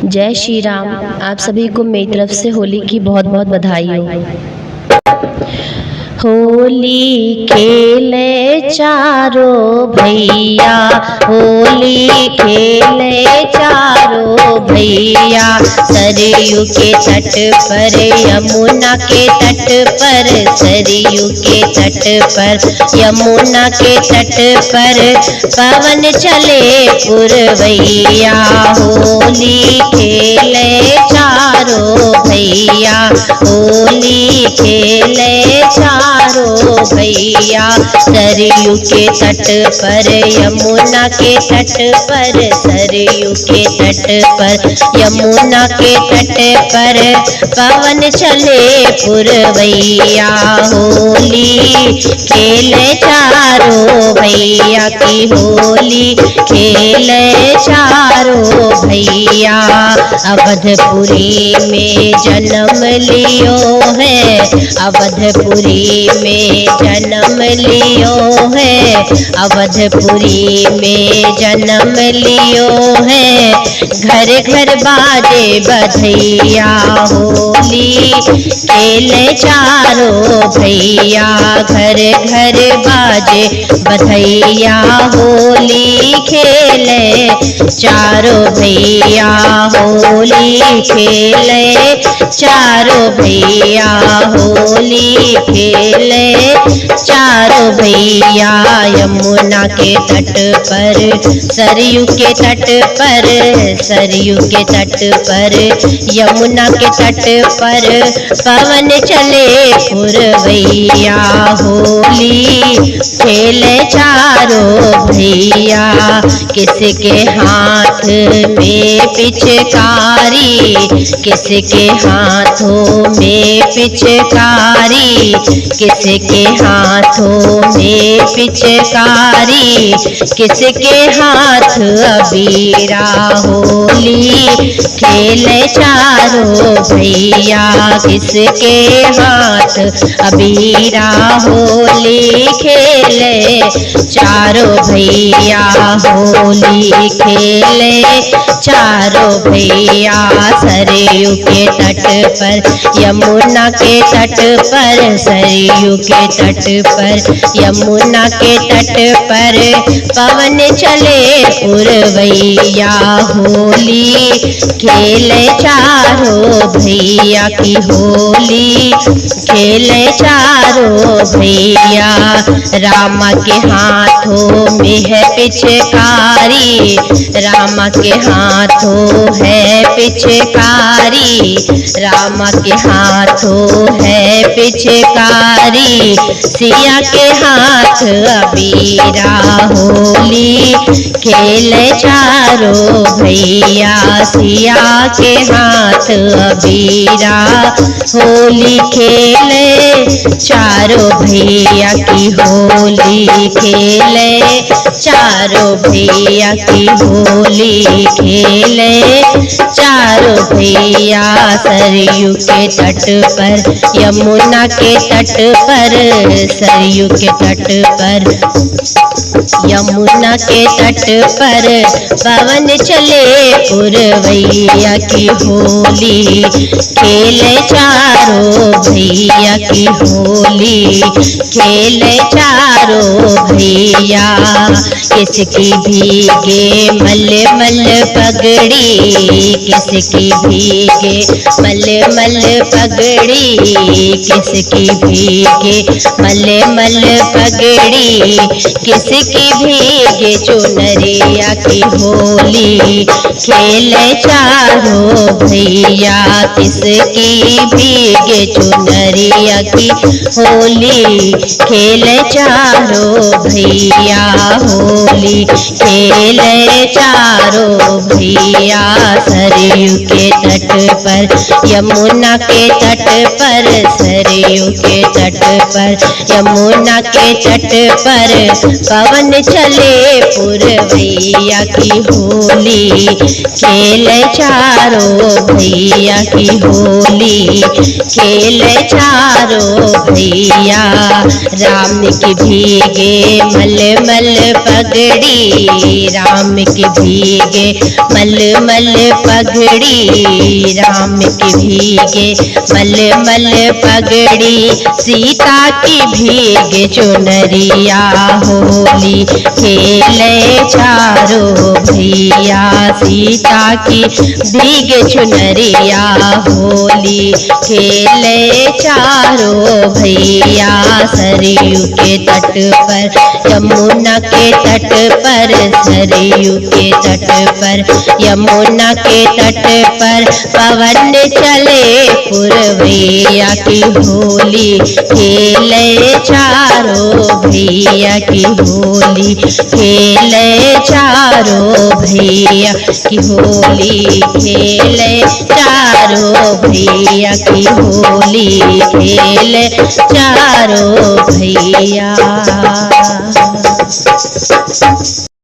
जय श्री राम। आप सभी को मेरी तरफ से होली की बहुत बहुत बधाई हो। होली खेले चारों भैया, होली खेले चारों भैया, सरयू के तट पर, यमुना के तट पर, सरयू के तट पर, यमुना के तट पर, पवन चले पुरवैया, होली खेले चारों भैया, होली खेले चारों भैया, सरयू के तट पर, यमुना के तट पर, सरयू के तट पर, यमुना के तट पर, पवन चले पुरवैया, होली खेले चारों भैया की, होली खेले चारों भैया। अवधपुरी में जन्म लियो है, अवधपुरी में जन्म लियो है, अवधपुरी में जन्म लियो है, घर घर बाजे बधैया, होली खेले चारों भैया, घर घर बाजे बधैया, होली खेले चारों भैया, होली खेले चारों भैया, होली खेले चारों भैया। यमुना के तट पर, सरयू के तट पर, सरयू के तट पर, यमुना के तट पर, पवन चले पुरवैया, होली खेले चारों भैया। किसके हाथ में पिचकारी, किसके हाथों में पिचकारी, किसके हाथों में पिचकारी, किसके हाथ अबीरा, होली खेले चारों भैया, किसके हाथ अबीरा, होली खेले चारों भैया, होली खेले चारों भैया। सरयू के तट पर, यमुना के तट पर, सरयू के तट पर, यमुना के तट पर, पवन चले पुरवैया, होली खेले चारों भैया की, होली खेले चारों भैया। रामा के हाथों में है पिचकारी, रामा के हाथों है पिचकारी, रामा के हाथों है पिचकारी, सिया के हाथ अबीरा, होली खेले चारों भैया, सिया के हाथ अबीरा, होली खेले चारों भैया की, होली खेले चारों भैया की, होली खेले चारों भैया। सरयू के तट पर, यमुना के तट पर, सरयू के तट पर, यमुना के तट पर, पवन चले पुरवैया की, होली खेले चारों भैया की, होली खेले चारों भैया। किसकी भीगे मल मल पगड़ी, किसकी भीगे मल मल पगड़ी, किसकी भीगे मल मल पगड़ी, किसकी भीगे चुनरिया की, होली खेले चारों भैया, किसकी भीगे चुनरिया की, होली खेले चारों भैया, होली खेले चारों भैया। सरयू के तट पर, यमुना के तट पर, सरयू के तट पर, यमुना के तट पर, पवन चले पुरवैया की, होली खेले चारों भैया की, होली खेले चारों भैया। राम की भीगे मल मल पगड़ी, राम की भीगे मलमल पगड़ी राम की भीगे, मलमल पगड़ी सीता की भीगे चुनरिया। होली खेले चारों भैया सीता की भीगे चुनरिया। होली खेले चारों भैया सरयू के तट पर, यमुना के तट पर, सरयू के तट पर, यमुना के तट पर पवन चले पुरवैया की। होली खेले चारों भैया की, होली खेले चारों भैया की, होली खेले चारों भैया की, होली खेले चारों भैया।